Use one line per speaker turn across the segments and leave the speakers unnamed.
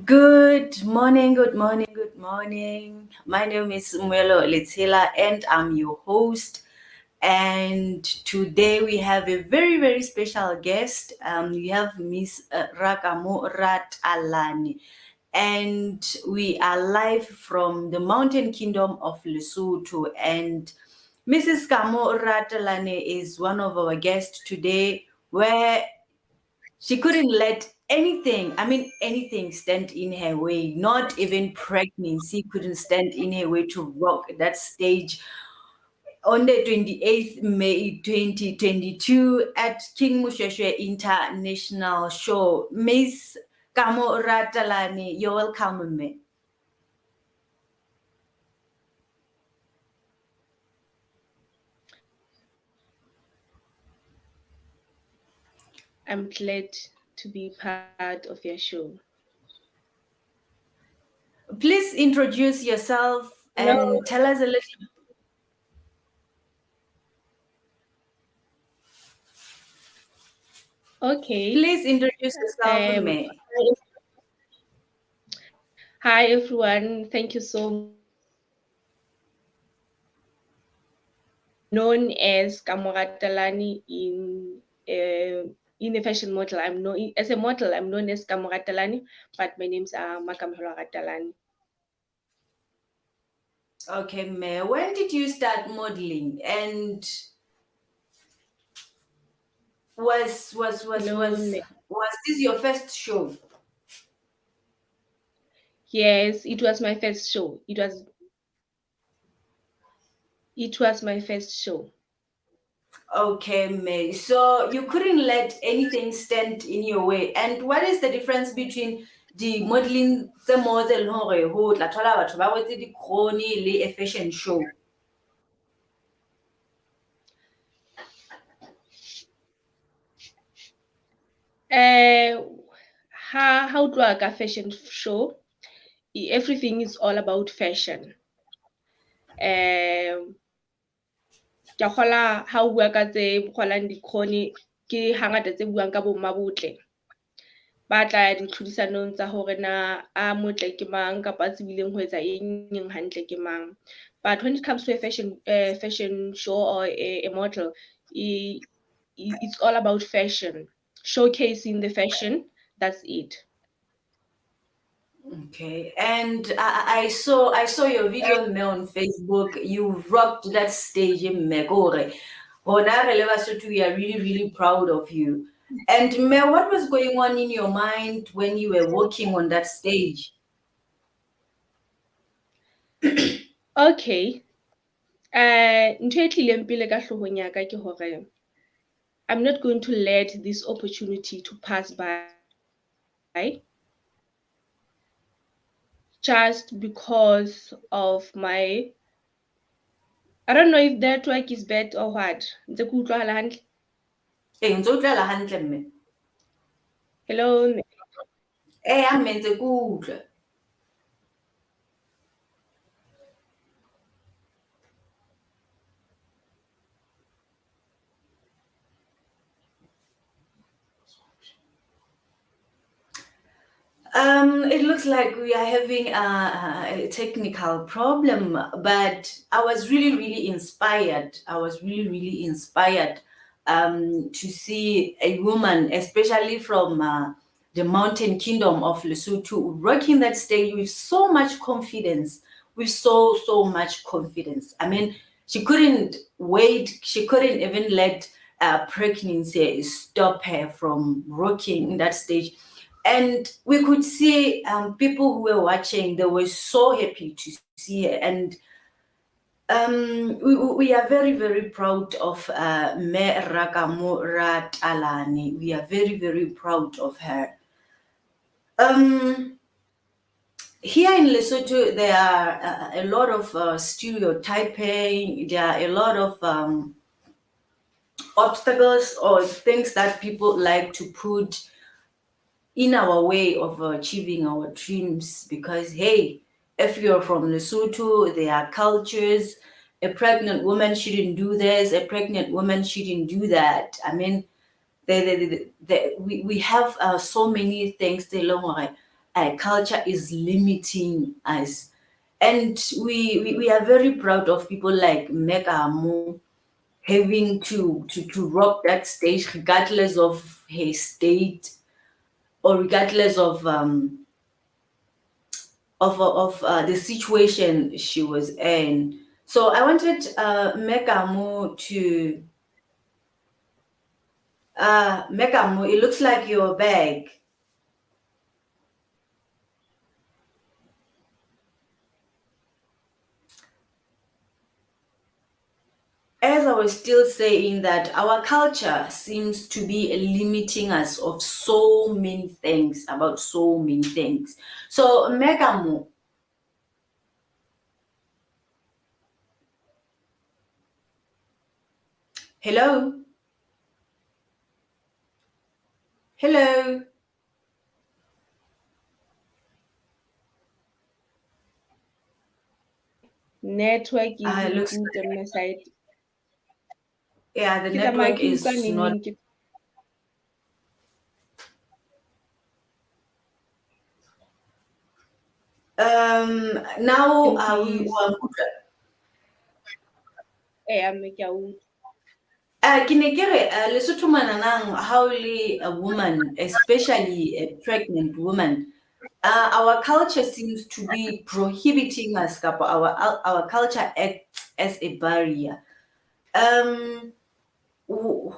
Good morning, good morning, good morning. My name is Mwelo Letila and I'm your host. And today we have a very, very special guest. We have Miss Kamo Ratalane. And we are live from the Mountain Kingdom of Lesotho. And Mrs. Kamo Ratalane is one of our guests today, where she couldn't let anything stand in her way. Not even pregnancy couldn't stand in her way to rock that stage on the 28th May 2022 at King Musheshwe International Show. Miss Kamo Ratalane, you're welcome, me.
I'm glad to be part of your show.
Please introduce yourself and tell us a little.
Okay.
Please introduce yourself, me.
Hi everyone. Thank you so known as Kamo Ratalane in a fashion model. I'm known as a model. I'm known as Kamo Ratalane, but my name's Makamhelo Ratalane.
Okay, me. When did you start modeling? And was this your first show?
Yes, it was my first show. It was my first show.
Okay, May. So you couldn't let anything stand in your way. And what is the difference between the modeling, the model, who la thola batho ba wetse dikgoni le a fashion show?
How do I fashion show? Everything is all about fashion. Ke kgola ha o bua ka tse kgolang dikgoni ke hangata tse buang ka bomma botle ba tla di tlhodisanong tsa hore na a motle ke mang kapa tsibileng ho etsa eng hantle ke mang. But when it comes to a fashion show or a model, it's all about fashion, showcasing the fashion. That's it.
Okay, and I saw your video me on Facebook. You rocked that stage in Megore. We are really, really proud of you. And me, what was going on in your mind when you were walking on that stage?
Okay. Ntho e tlileng pele ka hlohong ya ka ke hore I'm not going to let this opportunity to pass by just because of my, I don't know if that work is bad or what. Ntse ke utlwahala hantle?
Ntse o utlwahala hantle mme?
Hello.
Amme ntse ke utlwa. It looks like we are having a technical problem, but I was really, really inspired. I was really, really inspired to see a woman, especially from the Mountain Kingdom of Lesotho, rocking that stage with so much confidence, with so much confidence. I mean, she couldn't wait. She couldn't even let pregnancy stop her from rocking that stage. And we could see people who were watching, they were so happy to see her. And we are very, very proud of Me Kamo Ratalane. We are very, very proud of her. Here in Lesotho, there are a lot of stereotyping. There are a lot of obstacles or things that people like to put in our way of achieving our dreams, because hey, if you're from Lesotho, there are cultures. A pregnant woman shouldn't do this, a pregnant woman shouldn't do that. I mean, we have so many things. culture is limiting us. And we are very proud of people like Megamo having to rock that stage regardless of her state or regardless of the situation she was in. So I wanted Megamo to Megamo, it looks like you're back. As I was still saying that our culture seems to be limiting us of so many things, about so many things. So Megamo, hello, hello.
Network
It
isn't
looks
good on my side.
yeah, the
Ke tsamaya
network
ke utlwa
is not.
neng ke
Now
please. Mme ke a utlwa.
ke ne ke re Lesotho mananang ha o le a woman, especially a pregnant woman, our culture seems to be prohibiting us, kapa our culture acts as a barrier. Um,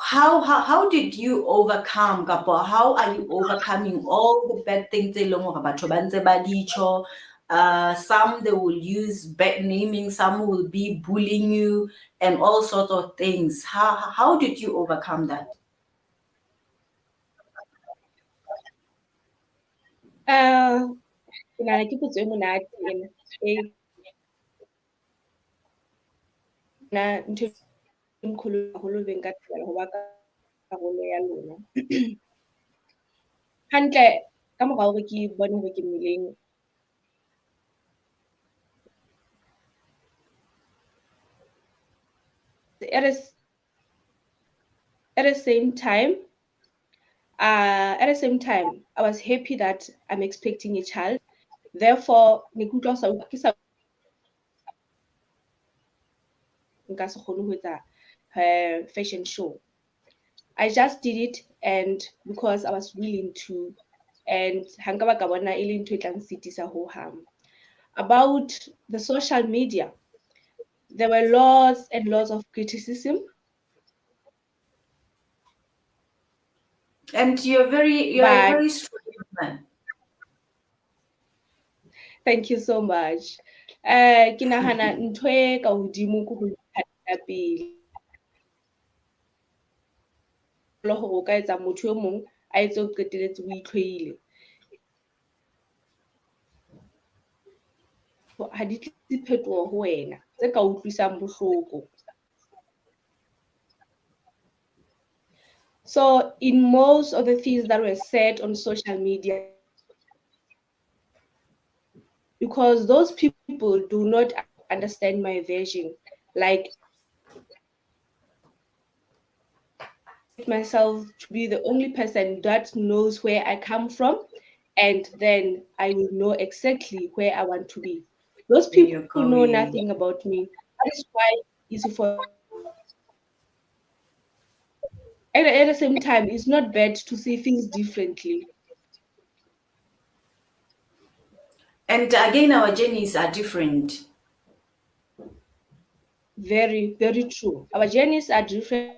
how did you overcome, kapa how are you overcoming all the bad things tse leng hore batho ba ntse ba di tjho? Some they will use bad naming, some will be bullying you, and all sorts of things. How did you overcome that?
Ke nahana ke potso e monate ena. Nna ntho e kgolo haholo beng ka thabela ho ba karolo ya lona. Hantle ka mora hore ke bone hore ke mmeleng. At the same time, I was happy that I'm expecting a child. Therefore, ne ke utlwa ke sa nka se kgone ho etsa fashion show. I just did it and because I was willing to, and ha nka ba ka bona e le ntho e tlang sitisa ho hang. About the social media, there were lots and lots of criticism.
And you're a
But
very strong woman.
thank you so much. Ke nahana ntho e ka hodimo ke ho ihatela pele. Le hore o ka etsa motho e mong a etse o qeteletse o itlhoile. Ha di tlise phetoho ho wena tse ka utlwisang bohloko. So in most of the things that were said on social media, because those people do not understand my version, like myself to be the only person that knows where I come from, and then I will know exactly where I want to be. Those
Where
people
you're
know
going.
nothing about me. That is why it's easy for at the same time it's not bad to see things differently.
And again, our journeys are different.
Very, very true. Our journeys are different.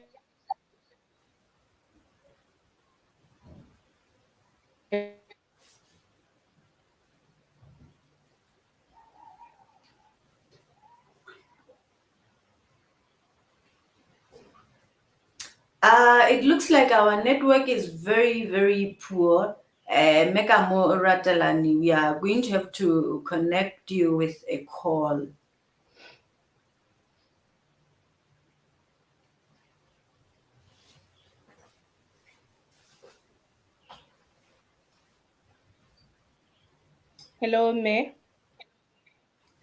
It looks like our network is very, very poor. Kamo Ratalane, we are going to have to connect you with a call.
Hello, me.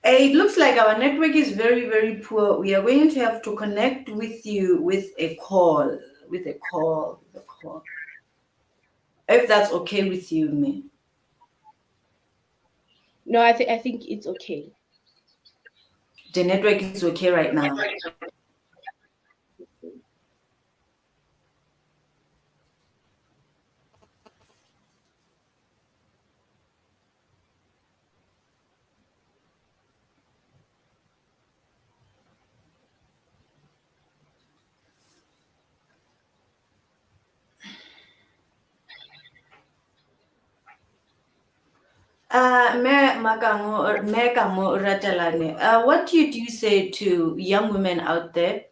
It looks like our network is very, very poor. We are going to have to connect with you with a call. With a call. With a call. If that's okay with you, me.
No, I think it's okay.
The network is okay right now. Me Kamo Ratalane, what do you say to young women out there,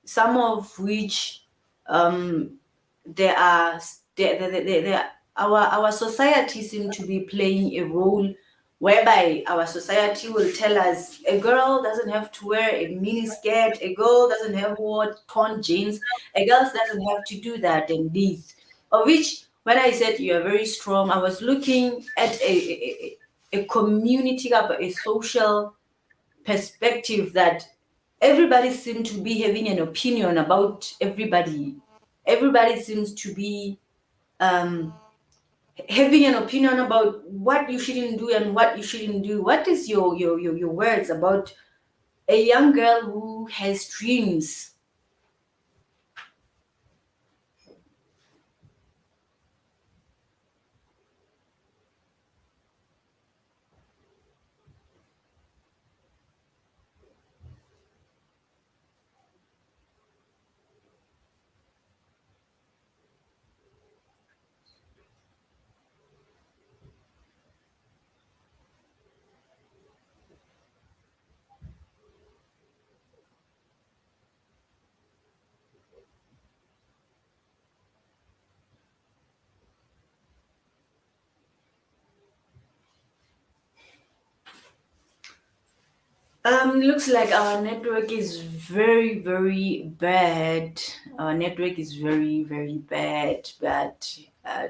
some of which there are there our society seem to be playing a role whereby our society will tell us a girl doesn't have to wear a mini skirt, a girl doesn't have to wear torn jeans, a girl doesn't have to do that and this. Of which, when I said you are very strong, I was looking at a community, a social perspective that everybody seems to be having an opinion about everybody. Everybody seems to be um, having an opinion about what you shouldn't do and what you shouldn't do. What is your words about a young girl who has dreams? Looks like our network is very, very bad. Our network is very, very bad. But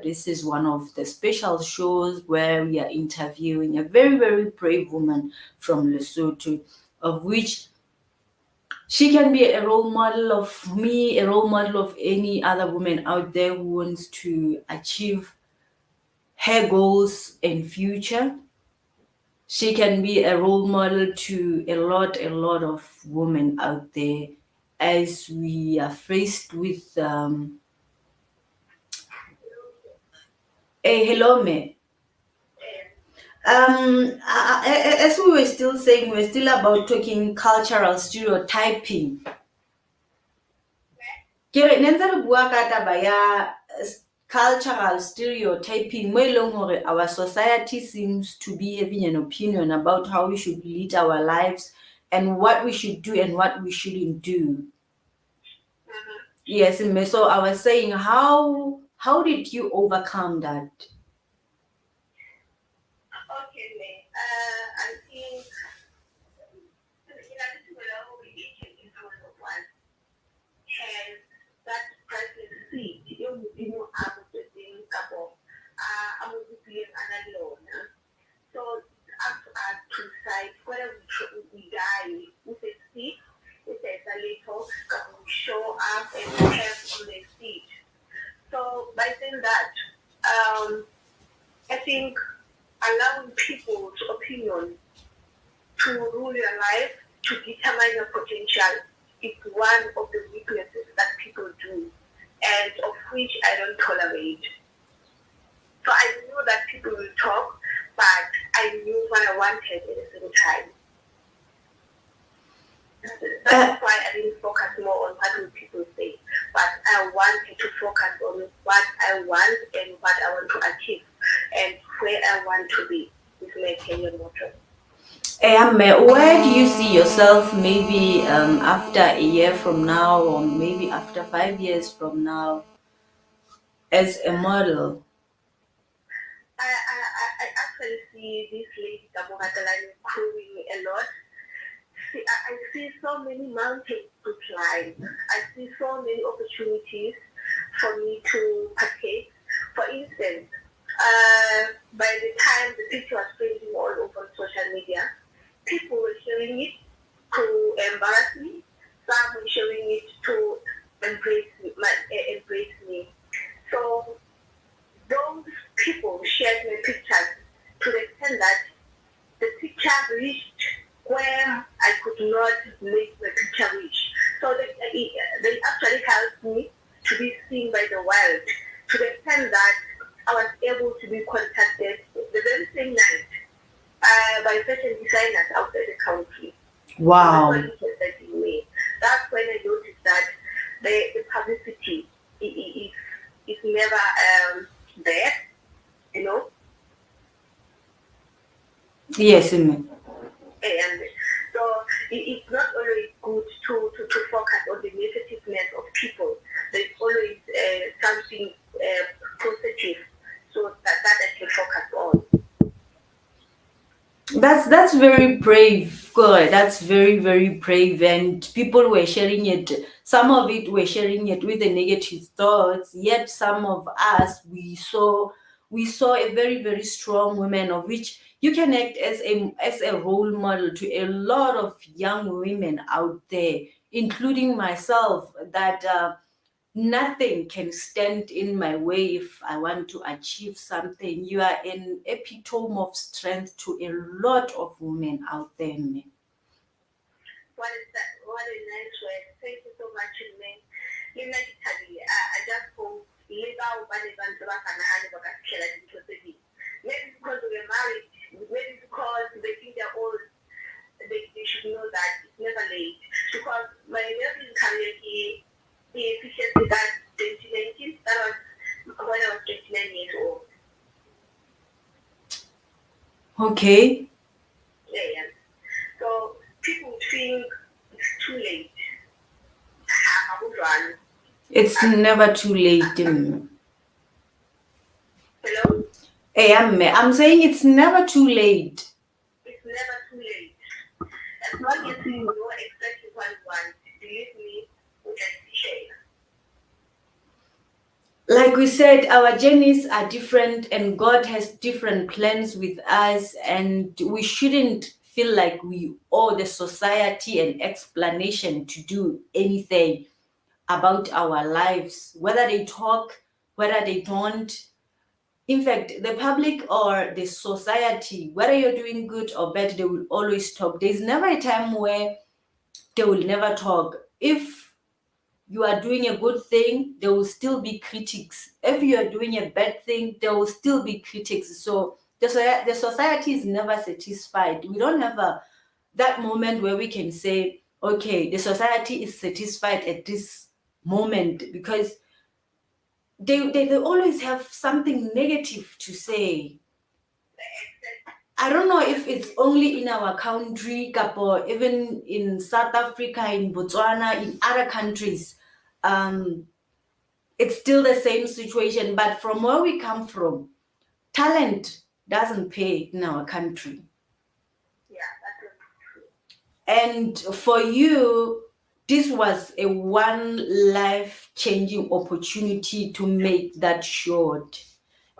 this is one of the special shows where we are interviewing a very, very brave woman from Lesotho, of which she can be a role model of me, a role model of any other woman out there who wants to achieve her goals in future. She can be a role model to a lot of women out there as we are faced with a hello me. As we were still saying, we're still about talking cultural stereotyping. Ke re ne ntse re bua ka taba ya cultural stereotyping mo e leng hore our society seems to be having an opinion about how we should lead our lives and what we should do and what we shouldn't do. Yes, mme, so I was saying, how did you overcome that?
Okay, mate. I think each and every one of us has that precious seed. I'm just couple. I'm being alone. So it's up to us to decide whether we die with a seed, with a little, we show up and we have on the seed. So by saying that, I think allowing people's opinion to rule your life, to determine your potential, is one of the weaknesses that people do, and of which I don't tolerate. So I knew that people will talk, but I knew what I wanted at the same time. That's why I didn't focus more on what will people say, but I wanted to focus on what I want and what I want to achieve and where I want to be with my career motto.
Where do you see yourself maybe after a year from now, or maybe after 5 years from now, as a model?
I actually see this lady Kamo Ratalane growing a lot. I see so many mountains to climb. I see so many opportunities for me to partake. For instance, by the time the picture was trending all over social media, people were sharing it to embarrass me. Some were sharing it to embrace me. So those people shared my pictures to the extent that the have reached where I could not make my picture reach. So they actually helped me to be seen by the world to the extent that I was able to be contacted the very same night by fashion designers outside the country.
Wow.
So interested in me. That's when I noticed that the publicity is never there, you know.
Yes, ma'am.
And so it's not always good to focus on the negativeness of people. There's always something positive, so that I can focus on.
That's very brave, God. That's very, very brave. And people were sharing it. Some of it were sharing it with the negative thoughts. Yet some of us we saw a very, very strong woman of which you can act as a role model to a lot of young women out there, including myself. That nothing can stand in my way if I want to achieve something. You are an epitome of strength to a lot of women out there, man.
What is that? What a nice word. Thank you so much, man. Italy, I just hope maybe because we're married, maybe because they think they're old, they should know that it's never late. Because my nursing career, he officially that 2019, that was when I was 29 years old.
Okay.
Yeah. So people think it's too late. I would run.
It's never too late.
Hello?
Hey, I'm saying it's never too late.
It's never too late. As long as you know exactly what you want, believe me, we can share.
Like we said, our journeys are different and God has different plans with us, and we shouldn't feel like we owe the society an explanation to do anything about our lives, whether they talk, whether they don't. In fact, the public or the society, whether you're doing good or bad, they will always talk. There's never a time where they will never talk. If you are doing a good thing, there will still be critics. If you are doing a bad thing, there will still be critics. So the society is never satisfied. We don't have that moment where we can say, okay, the society is satisfied at this moment, because they always have something negative to say. I don't know if it's only in our country, or even in South Africa, in Botswana, in other countries. It's still the same situation. But from where we come from, talent doesn't pay in our country.
Yeah, that's true.
And for you, this was a one life-changing opportunity to make that short.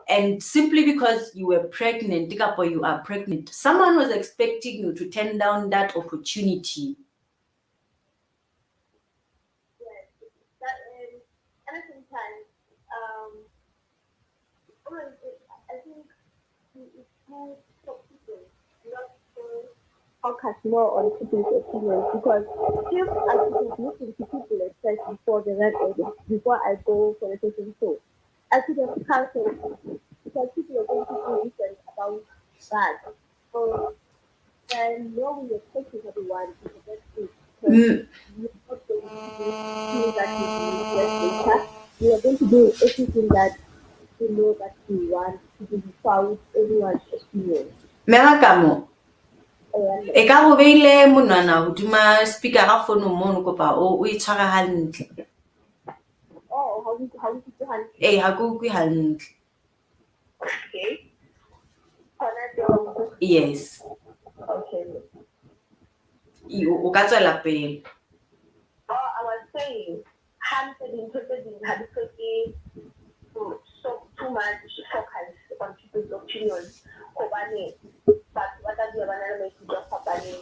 And simply because you were pregnant, or you are pregnant, someone was expecting you to turn down that opportunity.
Yes, that at the same time, I think it's good for people not to focus more on people's opinions, because if I could have listened to people at first before the red order, before I go for the session show, I could have cancelled because people are going to be different about that. So and knowing your question everyone is the best thing, because
Mm,
you're not going to do things that you do just later. You are going to do everything that you know that you want to do without anyone's opinion.
Mela Kamo,
And
e ka go beile monwana hodima speaker ga phone mono, kopa o e tshwara hantle.
oh, how is it done?
Ee, ha ke utlwe hantle.
Okay. Connect.
Yes.
Okay.
O ka tswela pele.
Oh, I was saying, hunted interested in Habitoki so too much focus on people's opinions. Kobane, but what are the other make you just happening?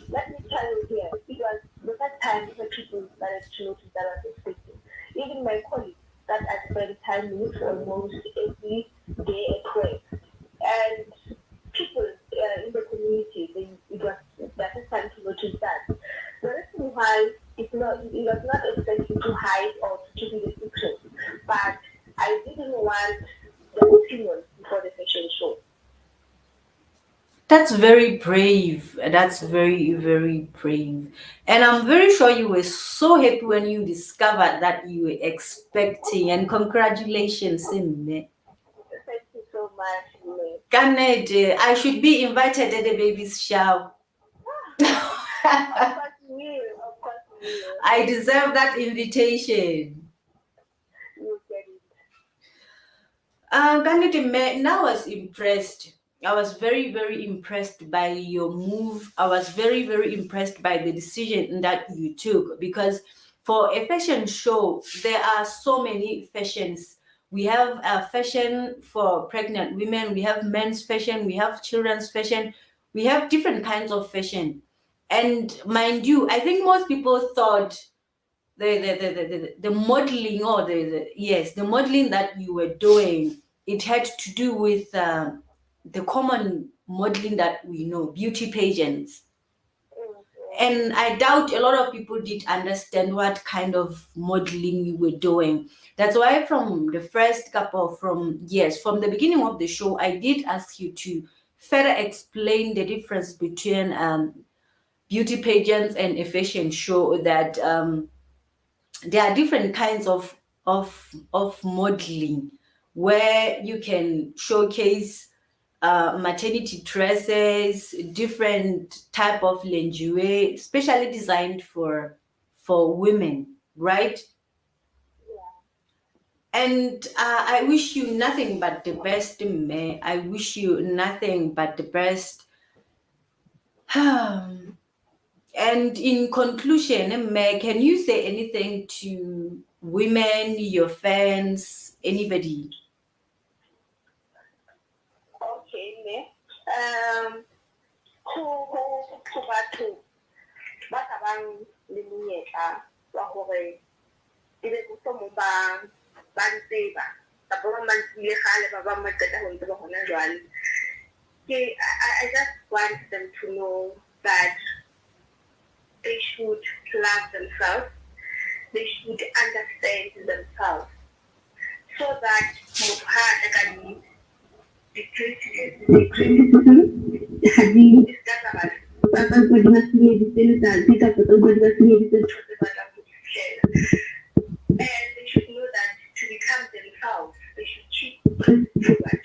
Let me tell you here, it was the first time when people started to notice that I was expecting. Even my colleagues that I spend time with almost every day at work. And people in the community, want the opinion before the fashion show.
That's very brave. That's very, very brave. And I'm very sure you were so happy when you discovered that you were expecting. And congratulations, Mme.
Thank you so much, Mme.
Kanede, I should be invited at the baby's shower.
Of course you will. Of course you will.
I deserve that invitation.
You get it.
Kanede, now I was impressed. I was very, very impressed by your move. I was very, very impressed by the decision that you took, because for a fashion show, there are so many fashions. We have a fashion for pregnant women, we have men's fashion, we have children's fashion, we have different kinds of fashion. And mind you, I think most people thought the modeling, or the modeling that you were doing, it had to do with the common modeling that we know, beauty pageants. And I doubt a lot of people did understand what kind of modeling you were doing. That's why from the first couple, from the beginning of the show, I did ask you to further explain the difference between beauty pageants and a fashion show, that there are different kinds of modeling, where you can showcase maternity dresses, different type of lingerie, specially designed for women, right? And I wish you nothing but the best, May. I wish you nothing but the best. And in conclusion, May, can you say anything to women, your fans, anybody?
Okay, Mme. Go batho ba ka bang le monyetla wa hore ebe mohlomong ba ntseba kapa ba mantile gale ba bang ba qeta ho ntseba hona jwale. I just want them to know that they should love themselves, they should understand themselves, so that motho ha a ka and they should know that to become themselves, they should keep pushing forward,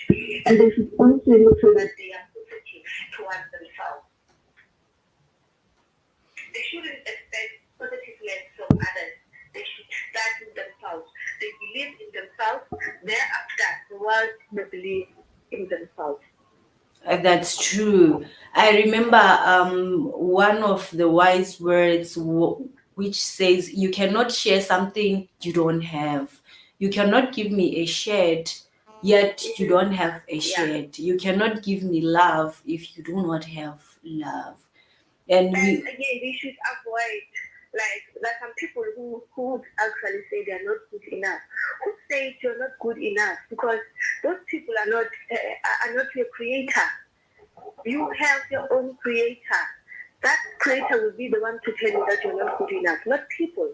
and they should also make sure that they are positive towards themselves. They shouldn't expect positiveness from others. They should start with themselves. They believe in themselves. Thereafter, the world will believe in themselves.
That's true. I remember one of the wise words which says, you cannot share something you don't have. You cannot give me a shirt, yet you don't have a shirt. You cannot give me love if you do not have love. And
again, we should avoid, like, there are some people who would actually say they are not good enough. Who say you're not good enough? Because those people are not your creator. You have your own creator. That creator will be the one to tell you that you're not good enough, not people.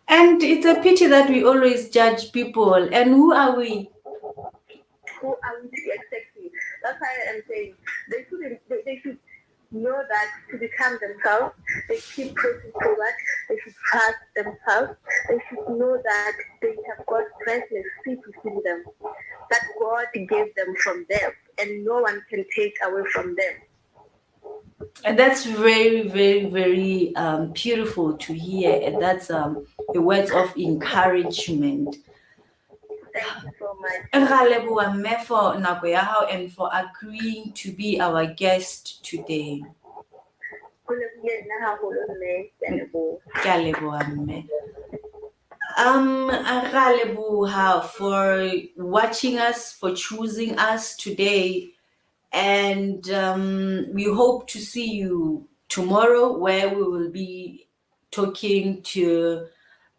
And it's a pity that we always judge people. And who are we?
Who are we exactly? That's why I'm saying they should know that to become themselves, they keep pressing forward, they should trust themselves, they should know that they have got greatness deep within them, that God gave them from them, and no one can take away from them.
And that's very, very, very beautiful to hear. And that's the words of encouragement.
Thank you so much.
And for agreeing to be our guest today. For watching us, for choosing us today. And we hope to see you tomorrow, where we will be talking to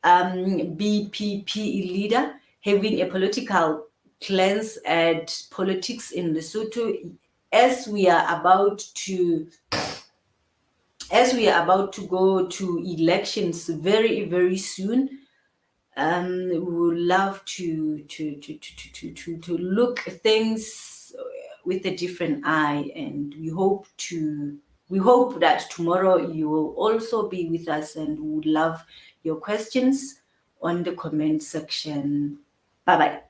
BPP leader, having a political glance at politics in Lesotho, as we are about to go to elections very, very soon. We would love to look at things with a different eye, and we hope that tomorrow you will also be with us, and we would love your questions on the comment section. Bye bye.